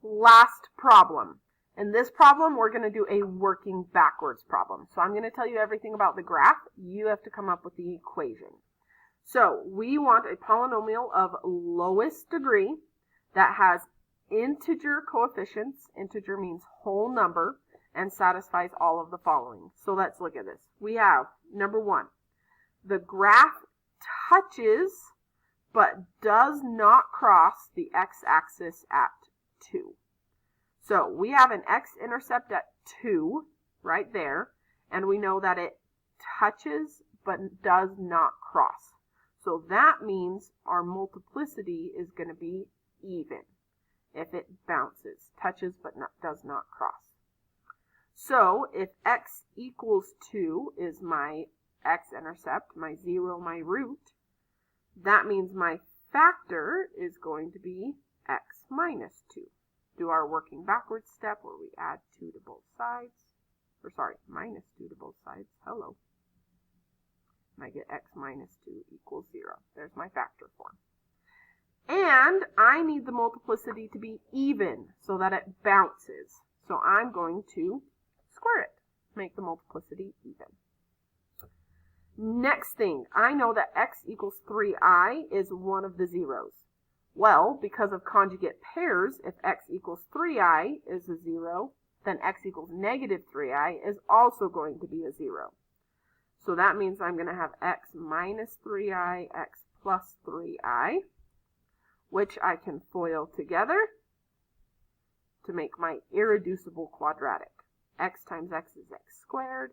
last problem. In this problem, we're going to do a working backwards problem. So I'm going to tell you everything about the graph. You have to come up with the equation. So we want a polynomial of lowest degree that has integer coefficients. Integer means whole number and satisfies all of the following. So let's look at this. We have, number one, the graph touches but does not cross the x-axis at 2. So we have an x-intercept at 2 right there, and we know that it touches but does not cross. So that means our multiplicity is going to be even if it bounces, touches but does not cross. So if x equals 2 is my x-intercept, my 0, my root, that means my factor is going to be x minus 2. Do our working backwards step where we add 2 to both sides. Minus 2 to both sides. Hello. And I get x minus 2 equals 0. There's my factor form. And I need the multiplicity to be even so that it bounces. So I'm going to square it, make the multiplicity even. Next thing, I know that x equals 3i is one of the zeros. Well, because of conjugate pairs, if x equals 3i is a 0, then x equals negative 3i is also going to be a 0. So that means I'm going to have x minus 3i, x plus 3i, which I can FOIL together to make my irreducible quadratic. X times x is x squared,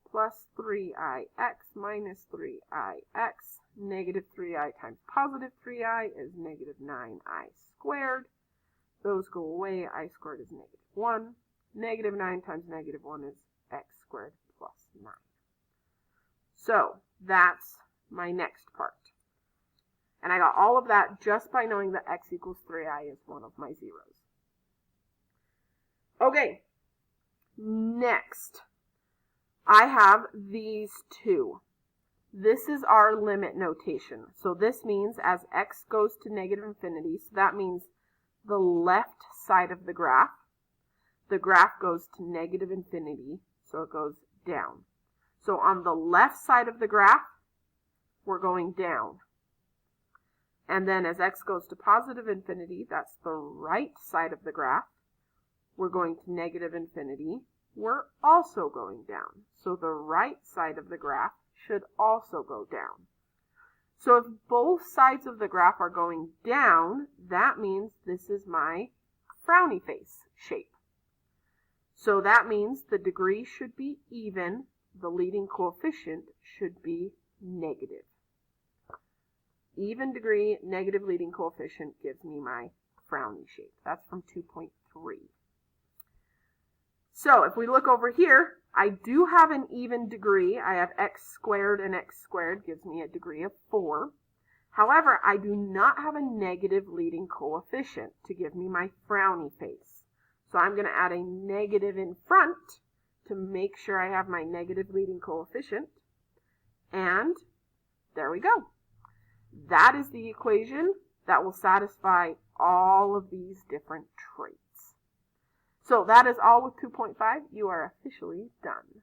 plus 3ix minus 3ix. Negative 3i times positive 3i is negative 9i squared. Those go away. I squared is negative 1. Negative 9 times negative 1 is x squared plus 9. So that's my next part. And I got all of that just by knowing that x equals 3i is one of my zeros. Okay, next, I have these two. This is our limit notation. So this means as x goes to negative infinity, so that means the left side of the graph goes to negative infinity, so it goes down. So on the left side of the graph, we're going down. And then as x goes to positive infinity, that's the right side of the graph, we're going to negative infinity. We're also going down. So the right side of the graph should also go down. So if both sides of the graph are going down, that means this is my frowny face shape. So that means the degree should be even, the leading coefficient should be negative. Even degree, negative leading coefficient gives me my frowny shape. That's from 2.3. So if we look over here, I do have an even degree. I have x squared, and x squared gives me a degree of 4. However, I do not have a negative leading coefficient to give me my frowny face. So I'm going to add a negative in front to make sure I have my negative leading coefficient. And there we go. That is the equation that will satisfy all of these different traits. So that is all with 2.5. You are officially done.